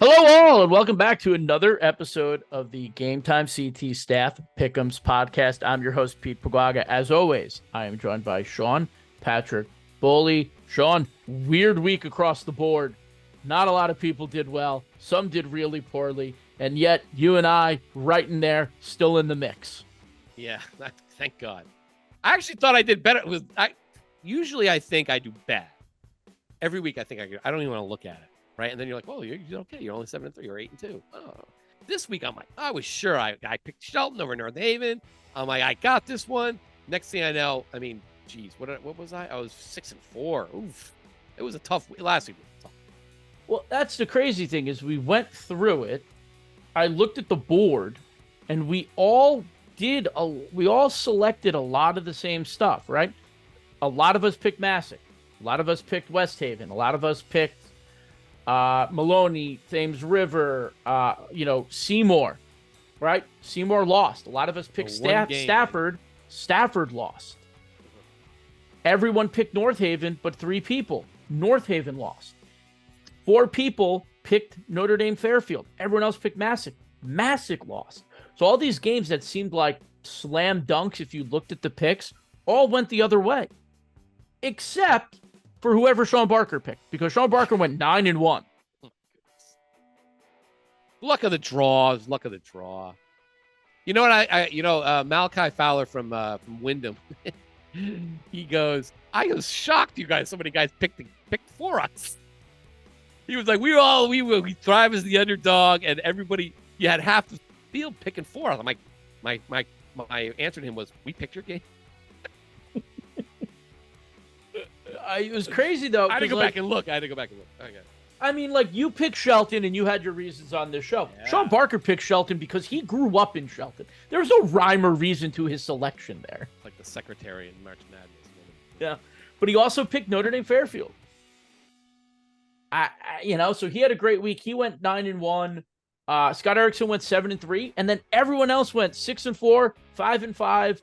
Hello, all, and welcome back to another episode of the Game Time CT Staff Pick'ems podcast. I'm your host, Pete Paguaga. As always, I am joined by Sean, Patrick, Bowley. Sean, weird week across the board. Not a lot of people did well. Some did really poorly. And yet, you and I, right in there, still in the mix. Yeah, thank God. I actually thought I did better. Usually I think I do bad. Every week I think I don't even want to look at it. Right. And then you're like, oh, you're okay. You're only 7-3 or 8-2. Oh, this week I'm like, I was sure I picked Shelton over North Haven. I'm like, I got this one. Next thing I know, I mean, geez, what was I? I was 6-4. Oof. It was a tough week. Last week was tough. Well, that's the crazy thing is we went through it. I looked at the board and we all selected a lot of the same stuff, right? A lot of us picked Massac. A lot of us picked West Haven. A lot of us picked Maloney, Thames River, Seymour, right? Seymour lost. A lot of us picked Stafford. Stafford lost. Everyone picked North Haven, but 3 people. North Haven lost. 4 people picked Notre Dame Fairfield. Everyone else picked Massac. Massac lost. So all these games that seemed like slam dunks, if you looked at the picks, all went the other way. Except for whoever Sean Barker picked, because Sean Barker went 9-1. Luck of the draws. Luck of the draw. You know what? Malachi Fowler from Wyndham. He goes, I was shocked you guys. So many guys picked for us. He was like, we thrive as the underdog, and everybody. You had half the field picking for us. I'm like, my answer to him was, we picked your game. It was crazy, though. I had to go back and look. Okay. I mean, you picked Shelton, and you had your reasons on this show. Yeah. Sean Barker picked Shelton because he grew up in Shelton. There was no rhyme or reason to his selection there. Like the secretary in March Madness. Yeah, but he also picked Notre Dame Fairfield. So he had a great week. He went 9-1. Scott Erickson went 7-3, and then everyone else went 6-4, 5-5.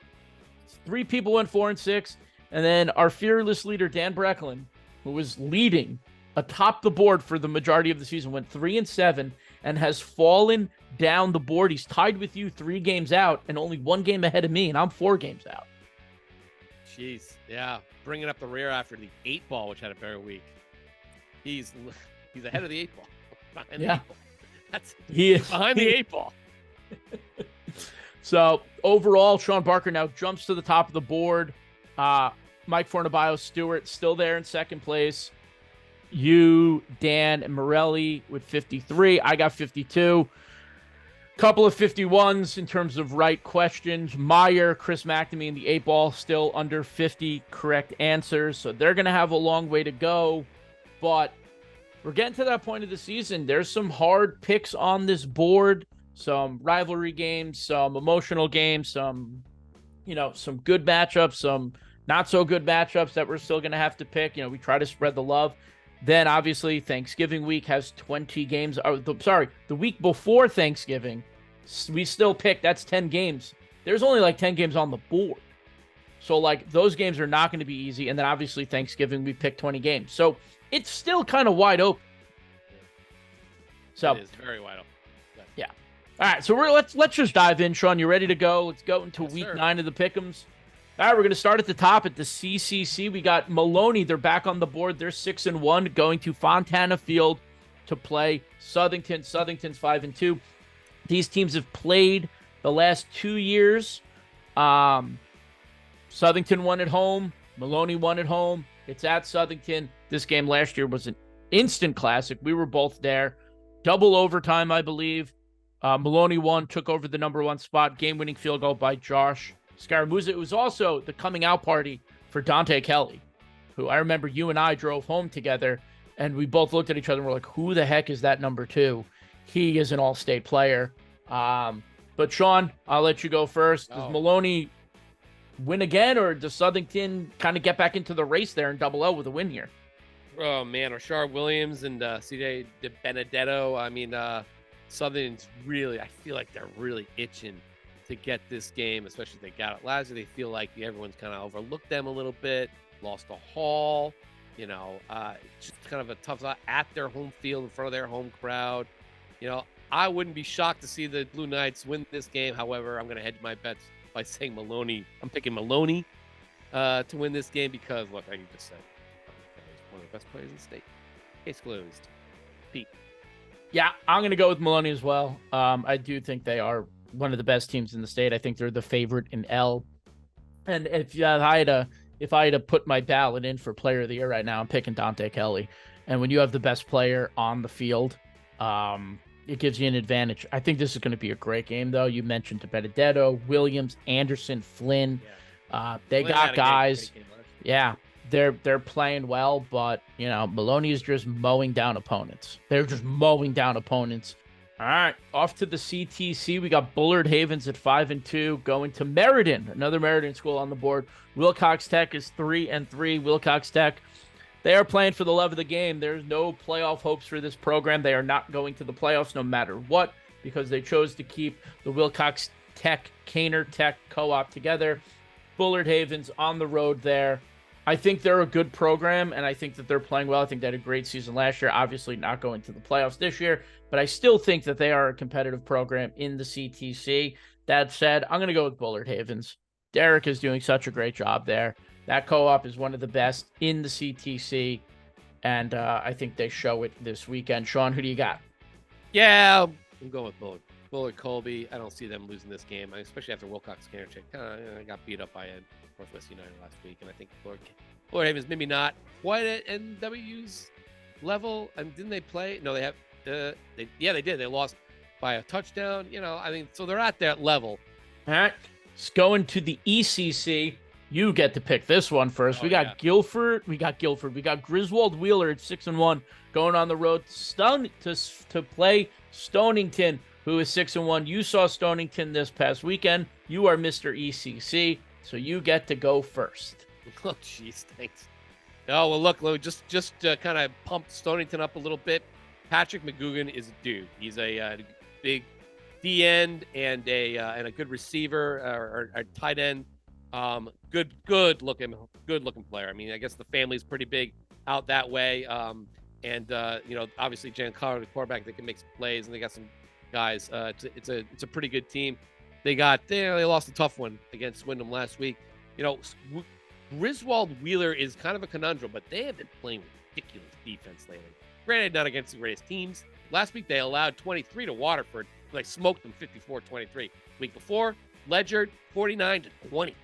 3 people went 4-6. And then our fearless leader, Dan Brecklin, who was leading atop the board for the majority of the season, went 3-7 and has fallen down the board. He's tied with you 3 games out and only 1 game ahead of me, and I'm 4 games out. Jeez, yeah. Bringing up the rear after the 8 ball, which had a very week. He's ahead of the 8 ball. Behind the 8 ball. He is behind the 8 ball. So overall, Sean Barker now jumps to the top of the board. Mike Fornabayo Stewart still there in second place. You, Dan, and Morelli with 53. I got 52. Couple of 51s in terms of right questions. Meyer, Chris McNamee, and the 8 ball still under 50 correct answers. So they're going to have a long way to go. But we're getting to that point of the season. There's some hard picks on this board. Some rivalry games, some emotional games, some good matchups, some not so good matchups that we're still going to have to pick. We try to spread the love. Then, obviously, Thanksgiving week has 20 games. The week before Thanksgiving, we still pick. That's 10 games. There's only 10 games on the board. So, those games are not going to be easy. And then, obviously, Thanksgiving, we pick 20 games. So, it's still kind of wide open. So, it is very wide open. Yeah. All right, so let's just dive in, Sean. You ready to go? Let's go into week 9 of the Pick'ems. All right, we're going to start at the top at the CCC. We got Maloney. They're back on the board. They're 6-1, going to Fontana Field to play Southington. Southington's 5-2. These teams have played the last 2 years. Southington won at home. Maloney won at home. It's at Southington. This game last year was an instant classic. We were both there. Double overtime, I believe. Maloney won, took over the number 1 spot. Game-winning field goal by Josh Scaramuzza. It was also the coming out party for Dante Kelly, who I remember you and I drove home together, and we both looked at each other and were like, who the heck is that number 2? He is an all-state player. But, Sean, I'll let you go first. Does Maloney win again, or does Southington kind of get back into the race there and double L with a win here? Oh, man. Rashard Williams and CJ De Benedetto. I mean, Southern's really, I feel like they're really itching to get this game, especially if they got it last year. They feel like everyone's kind of overlooked them a little bit, lost a Hall, just kind of a tough at their home field in front of their home crowd. I wouldn't be shocked to see the Blue Knights win this game. However, I'm going to hedge my bets by saying Maloney. I'm picking Maloney to win this game because, look, like you just said, he's one of the best players in the state. Case closed. Pete. Yeah, I'm going to go with Maloney as well. I do think they are one of the best teams in the state. I think they're the favorite in L. And if I had to put my ballot in for Player of the Year right now, I'm picking Dante Kelly. And when you have the best player on the field, it gives you an advantage. I think this is going to be a great game, though. You mentioned Benedetto, Williams, Anderson, Flynn. They Flynn got guys. Yeah. They're playing well, but Maloney is just mowing down opponents. They're just mowing down opponents. All right, off to the CTC. We got Bullard Havens at 5-2, going to Meriden, another Meriden school on the board. Wilcox Tech is 3-3. Wilcox Tech, they are playing for the love of the game. There's no playoff hopes for this program. They are not going to the playoffs no matter what because they chose to keep the Wilcox Tech, Caner Tech co-op together. Bullard Havens on the road there. I think they're a good program, and I think that they're playing well. I think they had a great season last year, obviously not going to the playoffs this year, but I still think that they are a competitive program in the CTC. That said, I'm going to go with Bullard Havens. Derek is doing such a great job there. That co-op is one of the best in the CTC, and I think they show it this weekend. Sean, who do you got? Yeah, I'm going with Bullard. Bullard Colby. I don't see them losing this game, especially after Wilcox Caner Tech got beat up by Northwest United last week, and I think Bullard Havens maybe not quite at NW's level. And didn't they play? No, they have. They did. They lost by a touchdown. So they're at that level. All right, it's going to the ECC. You get to pick this one first. We got Guilford. We got Griswold Wheeler at 6-1, going on the road to play Stonington, who is 6-1. You saw Stonington this past weekend. You are Mr. ECC, so you get to go first. Oh, jeez, thanks. Oh, well, look, just kind of pump Stonington up a little bit. Patrick McGugan is a dude. He's a big D-end and a good receiver or tight end. Good looking player. I mean, I guess the family's pretty big out that way. Obviously Giancarlo, the quarterback, that can make some plays, and they got some guys. It's a pretty good team. They lost a tough one against Wyndham last week. Griswold Wheeler is kind of a conundrum, but they have been playing ridiculous defense lately. Granted, not against the greatest teams. Last week they allowed 23 to Waterford. They smoked them 54-23. Week before, Ledyard 49-20.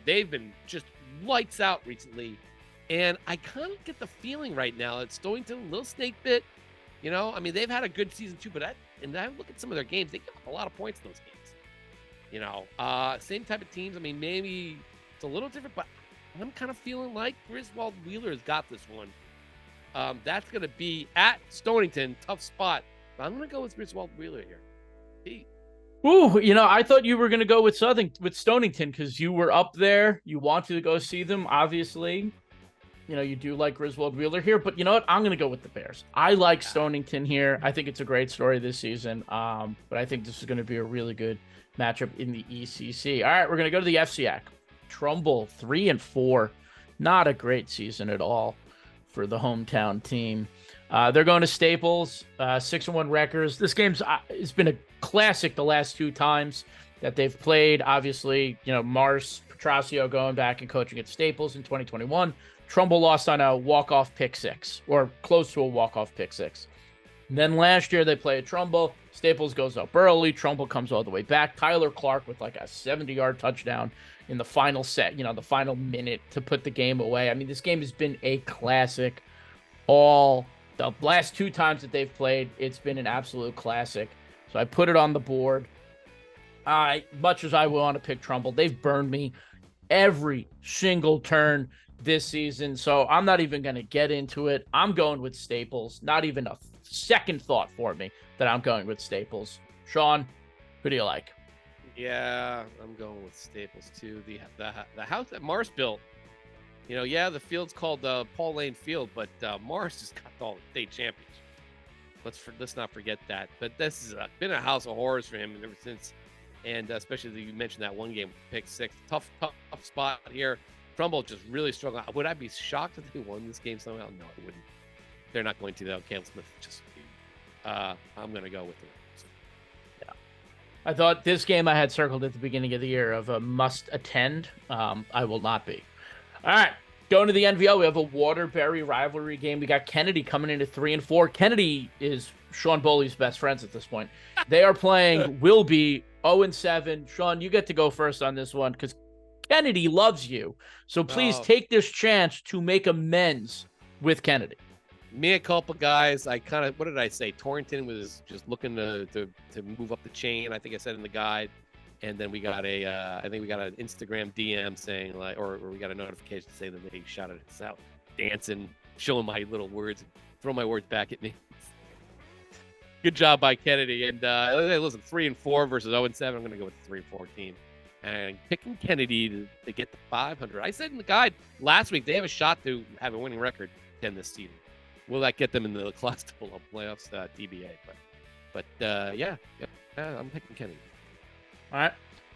They've been just lights out recently, and I kind of get the feeling right now that Stonington, a little snake bit. They've had a good season too, but I look at some of their games, they give up a lot of points in those games. Same type of teams. Maybe it's a little different, but I'm kind of feeling like Griswold Wheeler has got this one. That's going to be at Stonington, tough spot. But I'm going to go with Griswold Wheeler here. Pete. Ooh, I thought you were going to go with Stonington because you were up there. You wanted to go see them, obviously. You do like Griswold Wheeler here, but you know what? I'm going to go with the Bears. I like Stonington here. I think it's a great story this season, but I think this is going to be a really good matchup in the ECC. All right, we're going to go to the FCAC. Trumbull, 3-4. Not a great season at all for the hometown team. They're going to Staples, 6-1 Wreckers. This game's it's been a classic the last two times that they've played. Obviously, Mars Petrosio going back and coaching at Staples in 2021. Trumbull lost on a walk-off pick six, or close to a walk-off pick six. And then last year they play at Trumbull. Staples goes up early. Trumbull comes all the way back. Tyler Clark with like a 70-yard touchdown in the final set, the final minute to put the game away. This game has been a classic. All the last two times that they've played, it's been an absolute classic. So I put it on the board. Much as I want to pick Trumbull, they've burned me every single turn this season. So I'm not even going to get into it. I'm going with Staples. Not even a second thought for me that I'm going with Staples. Sean, who do you like? Yeah, I'm going with Staples too. The house that Mars built, the field's called Paul Lane Field, but Mars just got all the state champions. Let's not forget that. But this has been a house of horrors for him ever since, and especially you mentioned that one game pick six. Tough spot here. Trumbull just really struggling. Would I be shocked if they won this game somehow? No, I wouldn't. They're not going to though. Cam Smith just I'm going to go with the Rams. I thought this game I had circled at the beginning of the year of a must attend. I will not be. All right. Going to the NVL, we have a Waterbury rivalry game. We got Kennedy coming in at 3-4. Kennedy is Sean Bowley's best friends at this point. They are playing Wilby 0-7. Sean, you get to go first on this one because Kennedy loves you. So please take this chance to make amends with Kennedy. Mea culpa, guys. I kind of, what did I say? Torrington was just looking to move up the chain. I think I said in the guide. And then we got I think we got an Instagram DM saying like, or we got a notification saying that they shouted us out, dancing, showing my little words, throwing my words back at me. Good job by Kennedy. And listen, 3-4 versus 0-7. I'm going to go with the 3-4 team. And picking Kennedy to get the 500. I said in the guide last week, they have a shot to have a winning record 10 this season. Will that get them in the Class AA playoffs, DBA? But yeah, I'm picking Kennedy. All right.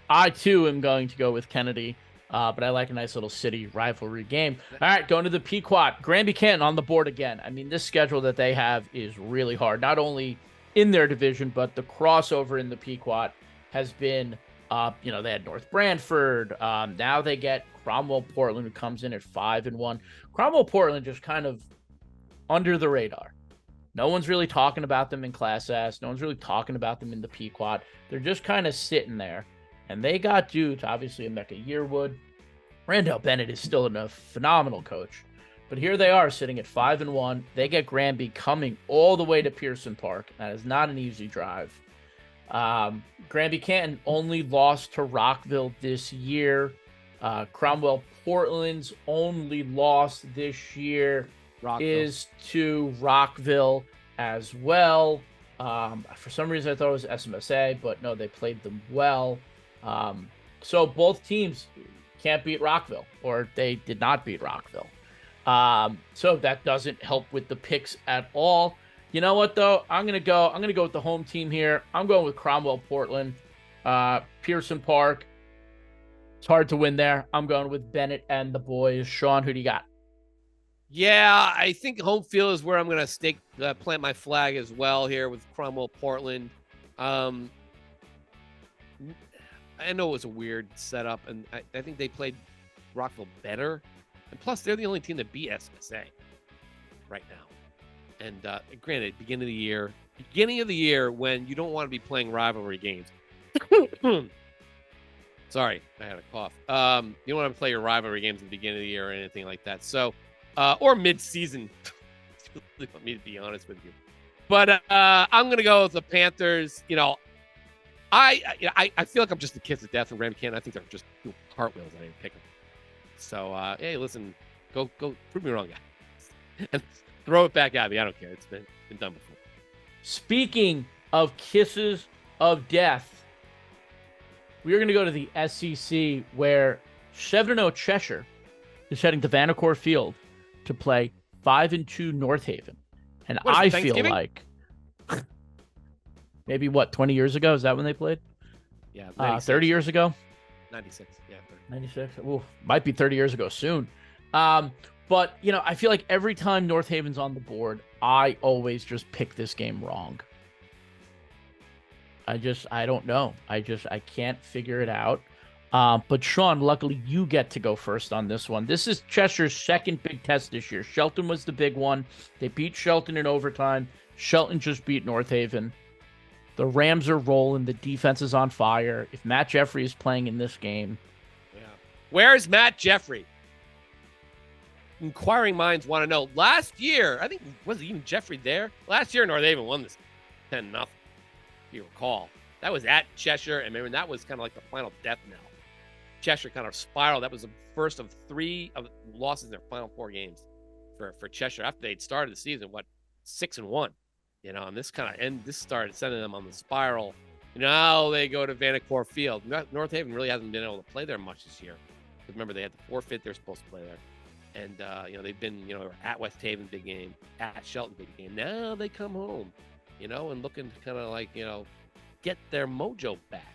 I, too, am going to go with Kennedy, but I like a nice little city rivalry game. All right, going to the Pequot. Granby Canton on the board again. I mean, this schedule that they have is really hard, not only in their division, but the crossover in the Pequot has been, they had North Brantford. Now they get Cromwell Portland, who comes in at 5-1. Cromwell Portland just kind of under the radar. No one's really talking about them in Class S. No one's really talking about them in the Pequot. They're just kind of sitting there. And they got dudes, obviously, Emeka Yearwood. Randall Bennett is still a phenomenal coach. But here they are sitting at 5-1. They get Granby coming all the way to Pearson Park. That is not an easy drive. Granby Canton only lost to Rockville this year. Cromwell Portland's only loss this year is to Rockville as well. For some reason, I thought it was SMSA, but no, they played them well. So both teams can't beat Rockville, or they did not beat Rockville. So that doesn't help with the picks at all. You know what, though? I'm gonna go with the home team here. I'm going with Cromwell Portland. Pearson Park. It's hard to win there. I'm going with Bennett and the boys. Sean, who do you got? Yeah, I think home field is where I'm going to plant my flag as well here with Cromwell Portland. I know it was a weird setup, and I think they played Rockville better. And plus, they're the only team that beat SMSA right now. And granted, beginning of the year when you don't want to be playing rivalry games. Sorry, I had a cough. You don't want to play your rivalry games at the beginning of the year or anything like that. So, or mid-season, you want me to be honest with you. But I'm going to go with the Panthers. I feel like I'm just a kiss of death in Granby Canton. I think they're just doing cartwheels. I didn't pick them. So, hey, listen, go prove me wrong, guys. And throw it back at me. I don't care. It's been done before. Speaking of kisses of death, we are going to go to the SEC where 7-0 Cheshire is heading to Vanacore Field to play 5-2 North Haven. And I feel like maybe 20 years ago? Is that when they played? Yeah. 30 years ago? 96. Yeah. 96. Ooh, might be 30 years ago soon. But, I feel like every time North Haven's on the board, I always just pick this game wrong. I don't know. I can't figure it out. But Sean, luckily you get to go first on this one. This is Cheshire's second big test this year. Shelton was the big one. They beat Shelton in overtime. Shelton just beat North Haven. The Rams are rolling. The defense is on fire. If Matt Jeffrey is playing in this game. Yeah. Where's Matt Jeffrey? Inquiring minds want to know. Last year, I think, was even Jeffrey there? Last year, North Haven won this 10-0. If you recall. That was at Cheshire, and remember, that was kind of like the final death knell. Cheshire kind of spiraled. That was the first of 3 losses in their final 4 games for Cheshire after they'd started the season, 6-1, and this started sending them on the spiral. Now they go to Vanacore Field. North Haven really hasn't been able to play there much this year. Remember, they had to forfeit. They're supposed to play there. And, they've been, at West Haven, big game, at Shelton, big game. Now they come home, and looking to kind of like, get their mojo back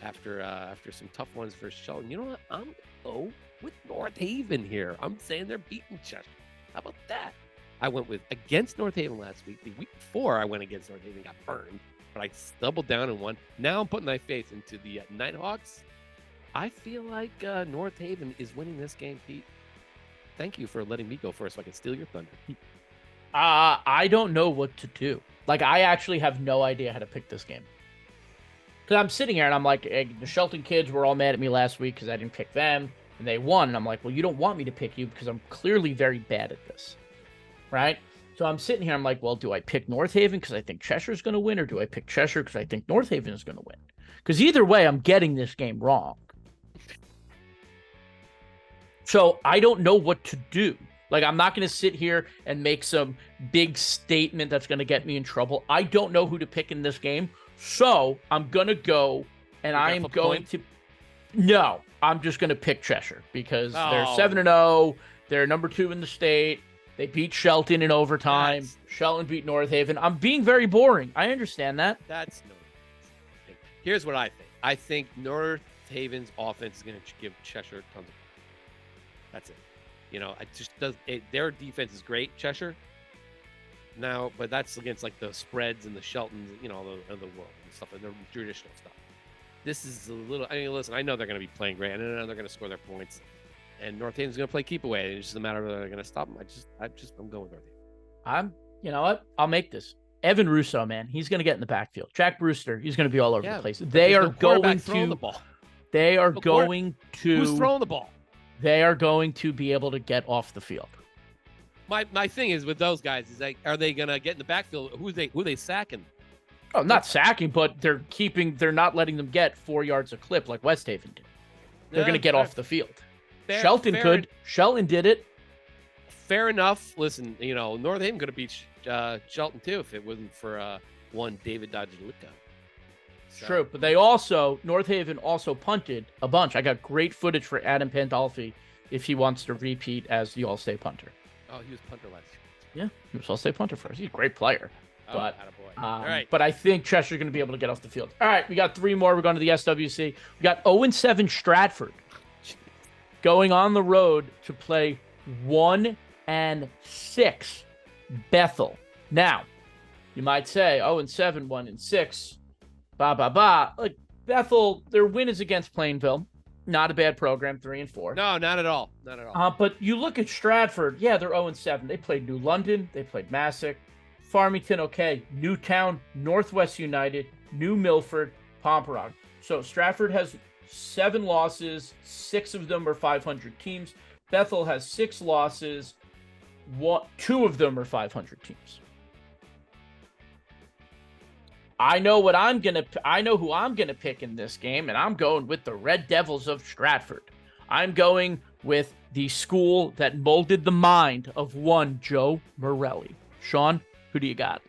after some tough ones for Shelton. You know what? I'm going to go with North Haven here. I'm saying they're beating Cheshire. How about that? I went with against North Haven last week. The week before, I went against North Haven, got burned, but I doubled down and won. Now I'm putting my faith into the Nighthawks. I feel like North Haven is winning this game, Pete. Thank you for letting me go first so I can steal your thunder. I don't know what to do. Like, I actually have no idea how to pick this game. Because I'm sitting here and I'm like, the Shelton kids were all mad at me last week because I didn't pick them, and they won. And I'm like, well, you don't want me to pick you because I'm clearly very bad at this, right? So I'm sitting here, I'm like, well, do I pick North Haven because I think Cheshire's going to win, or do I pick Cheshire because I think North Haven is going to win? Because either way, I'm getting this game wrong. So I don't know what to do. Like, I'm not going to sit here and make some big statement that's going to get me in trouble. I don't know who to pick in this game. So I'm going to go, and I am going to... No, I'm just going to pick Cheshire because they're 7-0. They're number 2 in the state. They beat Shelton in overtime. Shelton beat North Haven. I'm being very boring. I understand that. That's no. Here's what I think. I think North Haven's offense is going to give Cheshire tons of... That's it. You know, it just does. Their defense is great, Cheshire. Now, but that's against like the spreads and the Sheltons, you know, of the world and stuff, and the traditional stuff. This is a little. I mean, listen, I know they're going to be playing great. I know they're going to score their points, and North Haven's going to play keep away. It's just a matter of whether they're going to stop them. I'm going with North Haven. You know what? I'll make this. Evan Russo, man, he's going to get in the backfield. Jack Brewster, he's going to be all over the place. They are going to. The ball. They are going to. Who's throwing the ball? They are going to be able to get off the field. My thing is with those guys is like, are they gonna get in the backfield? Who are they sacking? Oh, not sacking, but they're not letting them get 4 yards a clip like West Haven did. They're gonna get off the field. Shelton could. Shelton did it. Fair enough. Listen, you know, North Haven could have beat Shelton too if it wasn't for one David Dodger-Litka. So. True, but North Haven also punted a bunch. I got great footage for Adam Pandolfi if he wants to repeat as the All-State punter. Oh, he was punter last year. Yeah, he was All-State punter for us. He's a great player. Oh, but, all right. But I think Chester's going to be able to get off the field. All right, we got 3 more. We're going to the SWC. We got 0-7 Stratford going on the road to play 1-6 Bethel. Now, you might say 0-7, 1-6. Like Bethel, their win is against Plainville. Not a bad program, 3-4. No, not at all. Not at all. But you look at Stratford, they're 0-7. They played New London, they played Massac, Farmington, okay, Newtown, Northwest United, New Milford, Pomperaug. So Stratford has 7 losses, 6 of them are 500 teams. Bethel has 6 losses, 2 of them are 500 teams. I know who I'm gonna pick in this game, and I'm going with the Red Devils of Stratford. I'm going with the school that molded the mind of one Joe Morelli. Sean, who do you got?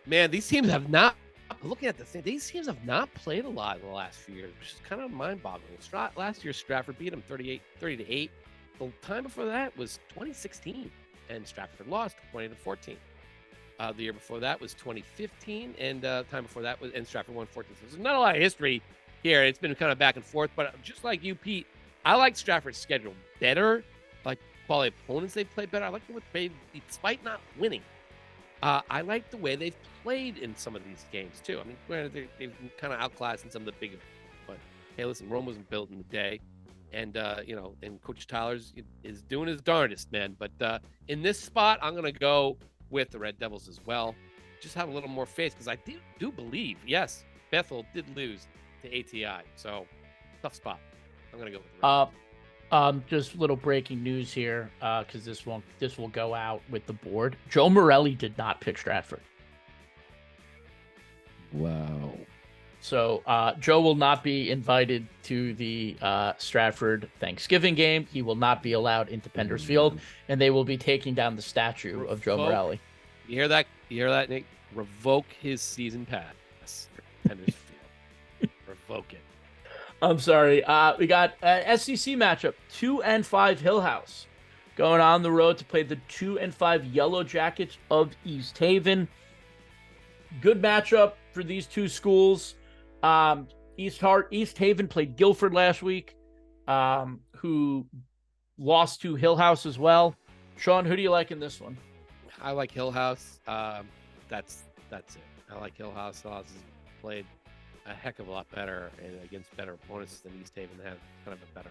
Man, these teams have not. Looking at the thing, these teams have not played a lot in the last few years, which is kind of mind-boggling. Last year, Stratford beat them 30-8. The time before that was 2016, and Stratford lost 20-14. The year before that was 2015, and time before that was, and Stratford won 14. So there's not a lot of history here. It's been kind of back and forth, but just like you, Pete, I like Stratford's schedule better. Like quality opponents they've played better. I like the way they, despite not winning, I like the way they've played in some of these games too. I mean, granted, they've kind of outclassed in some of the big, but hey, listen, Rome wasn't built in a day, and and Coach Tyler's is doing his darndest, man. But in this spot, I'm gonna go with the Red Devils as well. Just have a little more faith because I do believe, yes, Bethel did lose to ATI. So tough spot. I'm gonna go with the Red Devils. Just little breaking news here, because this will go out with the board. Joe Morelli did not pick Stratford. Wow. So Joe will not be invited to the Stratford Thanksgiving game. He will not be allowed into Pender's Field, and they will be taking down the statue of Joe Morelli. You hear that? You hear that, Nick? Revoke his season pass for Pender's Field. Revoke it. I'm sorry. We got an SEC matchup. 2-5 Hillhouse going on the road to play the 2-5 Yellow Jackets of East Haven. Good matchup for these two schools. East Haven played Guilford last week, who lost to Hillhouse as well. Sean, who do you like in this one? I like Hillhouse. That's it. I like Hillhouse. Hillhouse has played a heck of a lot better and against better opponents than East Haven have. Kind of a better.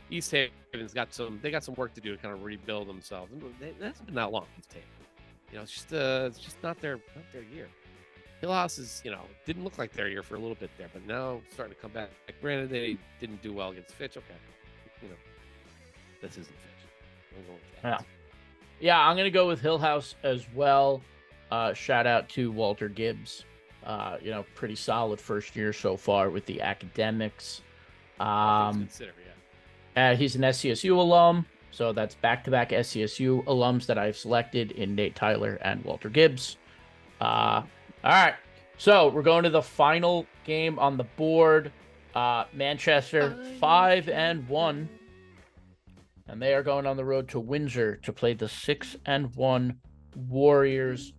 East Haven's got some work to do to kind of rebuild themselves. It hasn't been that long. East Haven. It's just not their year. Hillhouse is, didn't look like their year for a little bit there, but now starting to come back. Granted, they didn't do well against Fitch. Okay, this isn't Fitch. I'm going with that. Yeah, I'm gonna go with Hillhouse as well. Shout out to Walter Gibbs. Pretty solid first year so far with the academics. Consider, he's an SCSU alum, so that's back-to-back SCSU alums that I've selected in Nate Tyler and Walter Gibbs. All right, so we're going to the final game on the board. Manchester 5-1, and they are going on the road to Windsor to play the 6-1 Warriors.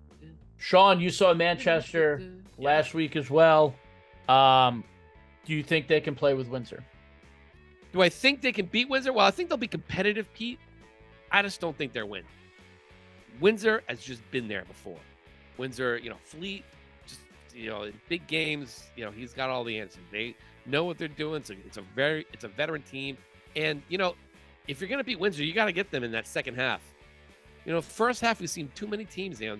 Sean, you saw Manchester last week as well. Do you think they can play with Windsor? Do I think they can beat Windsor? Well, I think they'll be competitive, Pete. I just don't think they'll win. Windsor has just been there before. Windsor, Fleet, just, in big games, he's got all the answers. They know what they're doing. It's a veteran team. And, if you're going to beat Windsor, you got to get them in that second half. First half, we've seen too many teams, who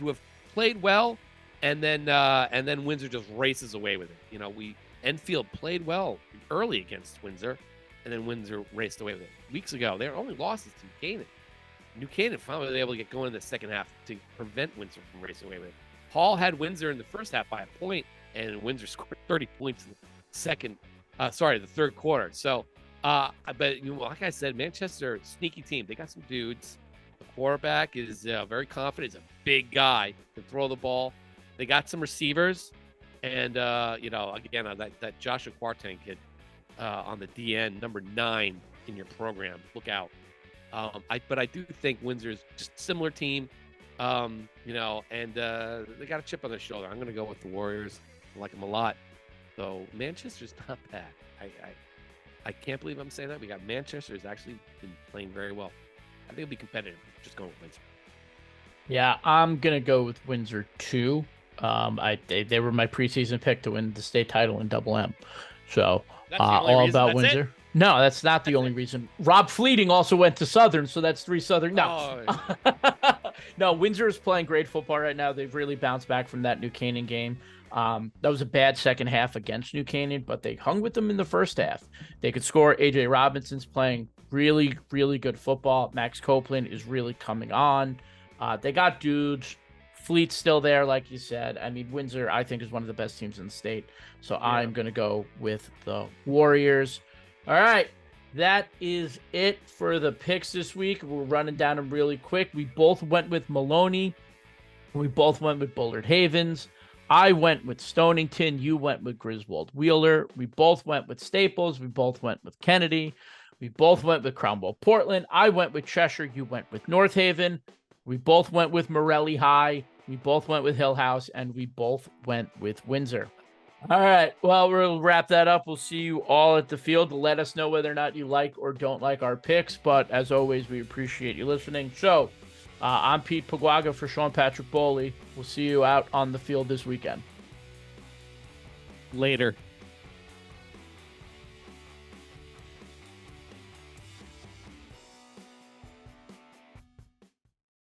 have played well, and then Windsor just races away with it. Enfield played well early against Windsor, and then Windsor raced away with it. Weeks ago, their only losses to New Canaan. New Canaan finally was able to get going in the second half to prevent Windsor from racing away with it. Hall had Windsor in the first half by a point, and Windsor scored 30 points in the third quarter. So, but like I said, Manchester, sneaky team. They got some dudes. The quarterback is very confident. He's a big guy, can throw the ball. They got some receivers. And, again, that Joshua Kwarteng kid on the DN, number 9 in your program. Look out. But I do think Windsor's just a similar team, and they got a chip on their shoulder. I'm going to go with the Warriors. I like them a lot. So Manchester's not bad. I can't believe I'm saying that. We got Manchester has actually been playing very well. I think it'll be competitive. Just going with Windsor. Yeah, I'm going to go with Windsor too. They were my preseason pick to win the state title in Double M. So all about Windsor. No, that's not the only reason. Rob Fleeting also went to Southern, so that's 3 Southern. No, no, Windsor is playing great football right now. They've really bounced back from that New Canaan game. That was a bad second half against New Canaan, but they hung with them in the first half. They could score. AJ Robinson's playing really, really good football. Max Copeland is really coming on. They got dudes. Fleet's still there, like you said. I mean, Windsor, I think, is one of the best teams in the state. So yeah. I'm going to go with the Warriors. All right. That is it for the picks this week. We're running down them really quick. We both went with Maloney. We both went with Bullard Havens. I went with Stonington. You went with Griswold Wheeler. We both went with Staples. We both went with Kennedy. We both went with Cromwell Portland. I went with Cheshire. You went with North Haven. We both went with Morelli High. We both went with Hillhouse, and we both went with Windsor. All right. Well, we'll wrap that up. We'll see you all at the field to let us know whether or not you like or don't like our picks. But as always, we appreciate you listening. So I'm Pete Paguaga for Sean Patrick Bowley. We'll see you out on the field this weekend. Later.